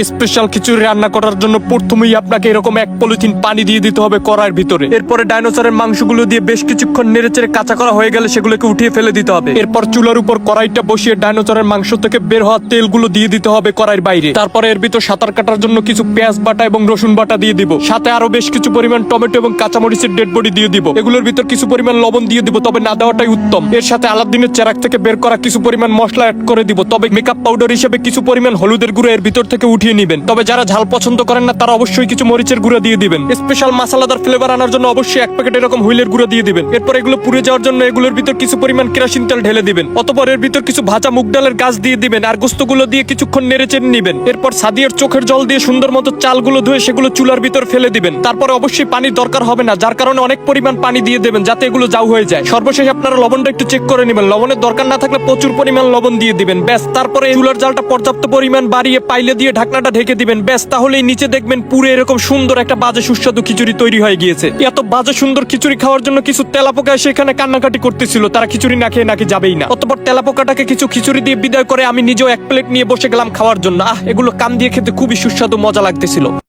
Special খিচুড়ি রান্না করার জন্য প্রথমেই আপনাকে এরকম এক পলিথিন পানি দিয়ে দিতে হবে কড়াইয়ের ভিতরে। এরপরে ডাইনোসরের মাংসগুলো দিয়ে বেশ কিছুক্ষণ নেড়েচেড়ে কাঁচা করা হয়ে গেলে সেগুলোকে উঠিয়ে ফেলে দিতে হবে। এরপর চুলার উপর কড়াইটা বসিয়ে ডাইনোসরের মাংস থেকে বের হওয়া তেলগুলো দিয়ে দিতে হবে কড়াইয়ের বাইরে। তারপরে এর ভিতর সাঁতার কাটার জন্য কিছু পেঁয়াজ বাটা এবং রসুন বাটা দিয়ে দিব, সাথে আরো বেশ কিছু পরিমাণ টমেটো এবং কাঁচামরিচের ডেড বডি দিয়ে দিব। এগুলোর ভিতর কিছু পরিমাণ লবণ দিয়ে দিব, তবে না দেওয়াটাই উত্তম। এর সাথে আলাদিনের চেরাক থেকে বের করা কিছু পরিমাণ মশলা অ্যাড করে দিব, তবে মেকআপ পাউডার হিসেবে কিছু পরিমাণ হলুদের গুঁড়ো এর ভিতর থেকে উঠিয়ে নেবেন। তবে যারা ঝাল পছন্দ করেন না তারা অবশ্যই কিছু মরিচের গুঁড়ো দিয়ে দিবেন। স্পেশাল মশলাদার ফ্লেভার আনার জন্য অবশ্যই এক প্যাকেট এরকম হুইলের গুঁড়ো দিয়ে দিবেন। এরপর এগুলো পুড়ে যাওয়ার জন্য এগুলোর ভিতর কিছু পরিমাণ কেরোসিন তেল ঢেলে দিবেন। অতঃপর এর ভিতর কিছু ভাজা মুগ ডালের গাছ দিয়ে দিবেন আর গোস্তগুলো দিয়ে কিছুক্ষণ নেড়েচেড়ে নেবেন। এরপর সাদিয়ার চোখের জল দিয়ে সুন্দর মতো চালগুলো ধুয়ে সেগুলো চুলার ভিতর ফেলে দিবেন। তারপরে অবশ্যই পানির দরকার হবে না, যার কারণে অনেক পরিমাণ পানি দিয়ে দেবেন যাতে এগুলো জাউ হয়ে যায়। সর্বশেষ আপনারা লবণটা একটু চেক করে নেবেন, লবণের দরকার না থাকলে প্রচুর পরিমাণ লবণ দিয়ে দিবেন। ব্যাস, তারপরে চুলার জালটা পর্যাপ্ত পরিমাণ বাড়িয়ে পাইলে দিয়ে ঢাকনাটা ঢেকে দিবেন। ব্যাস, তাহলেই নিচে দেখবেন পুরো এরকম সুন্দর একটা বাজে সুস্বাদু খিচুড়ি তৈরি হয়ে গিয়েছে। এত বাজে সুন্দর খিচুড়ি খাওয়ার জন্য কিছু তেলাপোকা সেখানে কান্নাকাটি করতেছিল, তারা খিচুড়ি না খেয়ে নাকি যাবেই না। অতঃপর তেলাপোকাটাকে কিছু খিচুড়ি দিয়ে বিদায় করে আমি নিজেও এক প্লেট নিয়ে বসে গেলাম খাওয়ার জন্য। এগুলো কান দিয়ে খেতে খুবই সুস্বাদু মজা লাগতেছিল।